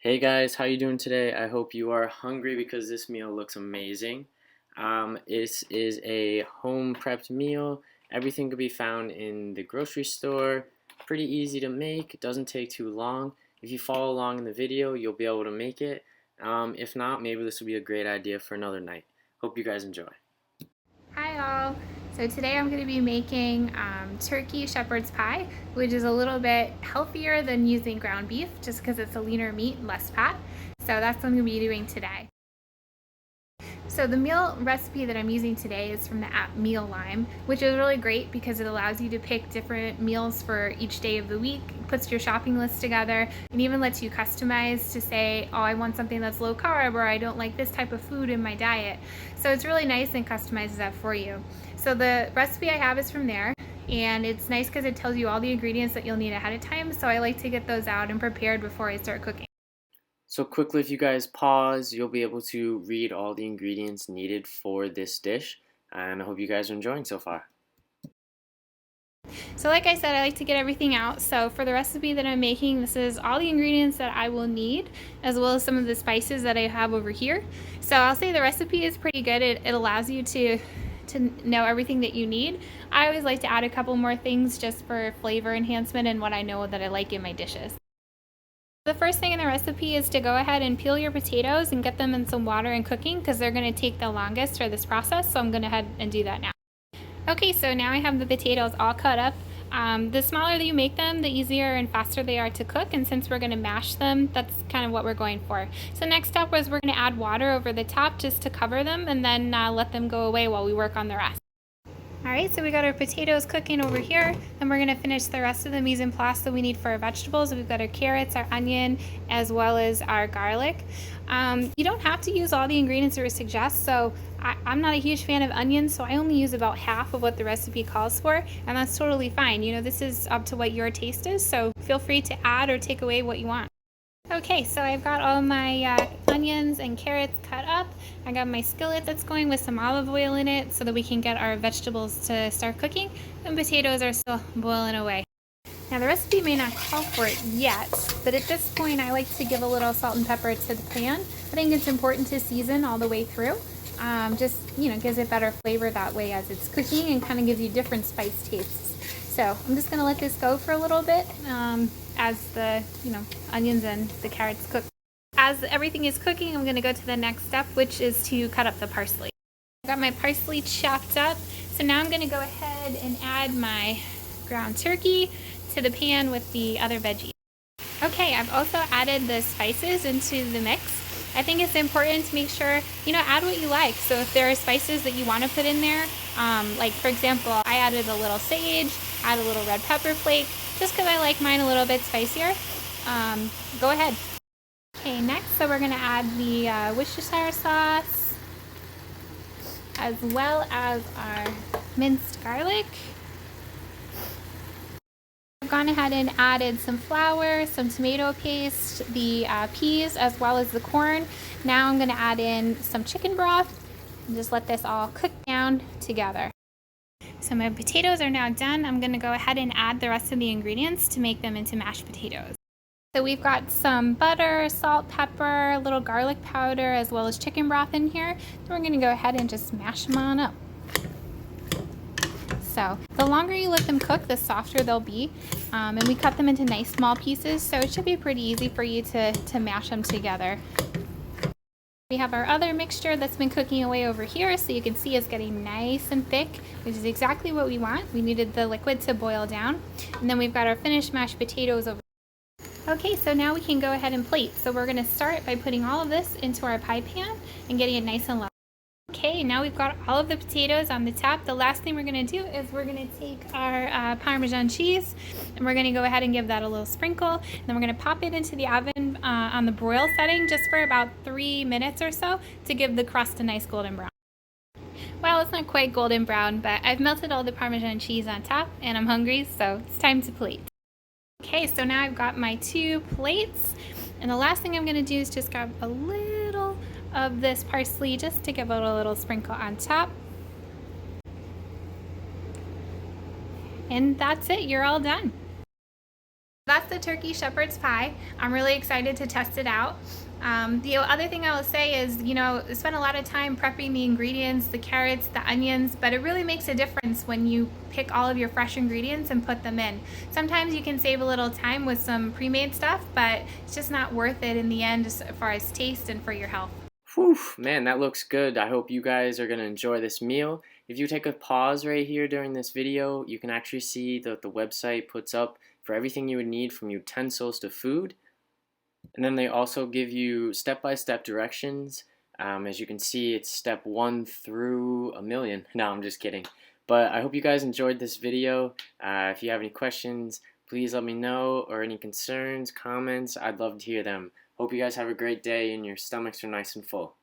Hey guys, how you doing today? I hope you are hungry because this meal looks amazing. This is a home prepped meal. Everything can be found in the grocery store. Pretty easy to make. It doesn't take too long. If you follow along in the video, you'll be able to make it. If not, maybe this will be a great idea for another night. Hope you guys enjoy. Hi all! So today I'm going to be making turkey shepherd's pie, which is a little bit healthier than using ground beef just because it's a leaner meat, less fat. So that's what I'm going to be doing today. So the meal recipe that I'm using today is from the app Mealime, which is really great because it allows you to pick different meals for each day of the week, puts your shopping list together, and even lets you customize to say, oh, I want something that's low carb, or I don't like this type of food in my diet. So it's really nice and customizes that for you. So the recipe I have is from there, and it's nice because it tells you all the ingredients that you'll need ahead of time, so I like to get those out and prepared before I start cooking. So quickly, if you guys pause, you'll be able to read all the ingredients needed for this dish. And I hope you guys are enjoying so far. So like I said, I like to get everything out. So for the recipe that I'm making, this is all the ingredients that I will need, as well as some of the spices that I have over here. So I'll say the recipe is pretty good. It allows you to know everything that you need. I always like to add a couple more things just for flavor enhancement and what I know that I like in my dishes. The first thing in the recipe is to go ahead and peel your potatoes and get them in some water and cooking because they're going to take the longest for this process. So I'm going to head and do that now. Okay, so now I have the potatoes all cut up. The smaller that you make them, the easier and faster they are to cook, and since we're going to mash them, that's kind of what we're going for. So next up was we're going to add water over the top just to cover them and then let them go away while we work on the rest. Alright, so we got our potatoes cooking over here, and we're going to finish the rest of the mise en place that we need for our vegetables. We've got our carrots, our onion, as well as our garlic. You don't have to use all the ingredients that we suggest, so I'm not a huge fan of onions, so I only use about half of what the recipe calls for, and that's totally fine. You know, this is up to what your taste is, so feel free to add or take away what you want. Okay, so I've got all my onions and carrots cut up. I got my skillet that's going with some olive oil in it so that we can get our vegetables to start cooking, and potatoes are still boiling away. Now the recipe may not call for it yet, but at this point I like to give a little salt and pepper to the pan. I think it's important to season all the way through. Just, gives it better flavor that way as it's cooking and kind of gives you different spice tastes. So I'm just going to let this go for a little bit as the, onions and the carrots cook. As everything is cooking, I'm going to go to the next step, which is to cut up the parsley. I got my parsley chopped up, so now I'm going to go ahead and add my ground turkey to the pan with the other veggies. Okay, I've also added the spices into the mix. I think it's important to make sure, add what you like. So if there are spices that you want to put in there, like for example, I added a little sage, add a little red pepper flake, just because I like mine a little bit spicier. Go ahead. Okay, next, so we're going to add the Worcestershire sauce, as well as our minced garlic. I've gone ahead and added some flour, some tomato paste, the peas, as well as the corn. Now I'm going to add in some chicken broth and just let this all cook down together. So my potatoes are now done. I'm going to go ahead and add the rest of the ingredients to make them into mashed potatoes. So we've got some butter, salt, pepper, a little garlic powder, as well as chicken broth in here. So we're going to go ahead and just mash them on up. So the longer you let them cook, the softer they'll be. And we cut them into nice small pieces, so it should be pretty easy for you to mash them together. We have our other mixture that's been cooking away over here, so you can see it's getting nice and thick, which is exactly what we want. We needed the liquid to boil down. And then we've got our finished mashed potatoes over. Okay, so now we can go ahead and plate. So we're going to start by putting all of this into our pie pan and getting it nice and low. Okay, now we've got all of the potatoes on the top. The last thing we're going to do is we're going to take our Parmesan cheese and we're going to go ahead and give that a little sprinkle. And then we're going to pop it into the oven on the broil setting just for about 3 minutes or so to give the crust a nice golden brown. Well, it's not quite golden brown, but I've melted all the Parmesan cheese on top and I'm hungry, so it's time to plate. Okay, so now I've got my 2 plates, and the last thing I'm going to do is just grab a little of this parsley just to give it a little sprinkle on top. And that's it, you're all done. That's the turkey shepherd's pie. I'm really excited to test it out. The other thing I will say is, I spent a lot of time prepping the ingredients, the carrots, the onions, but it really makes a difference when you pick all of your fresh ingredients and put them in. Sometimes you can save a little time with some pre-made stuff, but it's just not worth it in the end as far as taste and for your health. Whew, man, that looks good. I hope you guys are going to enjoy this meal. If you take a pause right here during this video, you can actually see that the website puts up for everything you would need from utensils to food. And then they also give you step-by-step directions. As you can see, it's step 1 through a million. No, I'm just kidding. But I hope you guys enjoyed this video. If you have any questions, please let me know, or any concerns, comments. I'd love to hear them. Hope you guys have a great day and your stomachs are nice and full.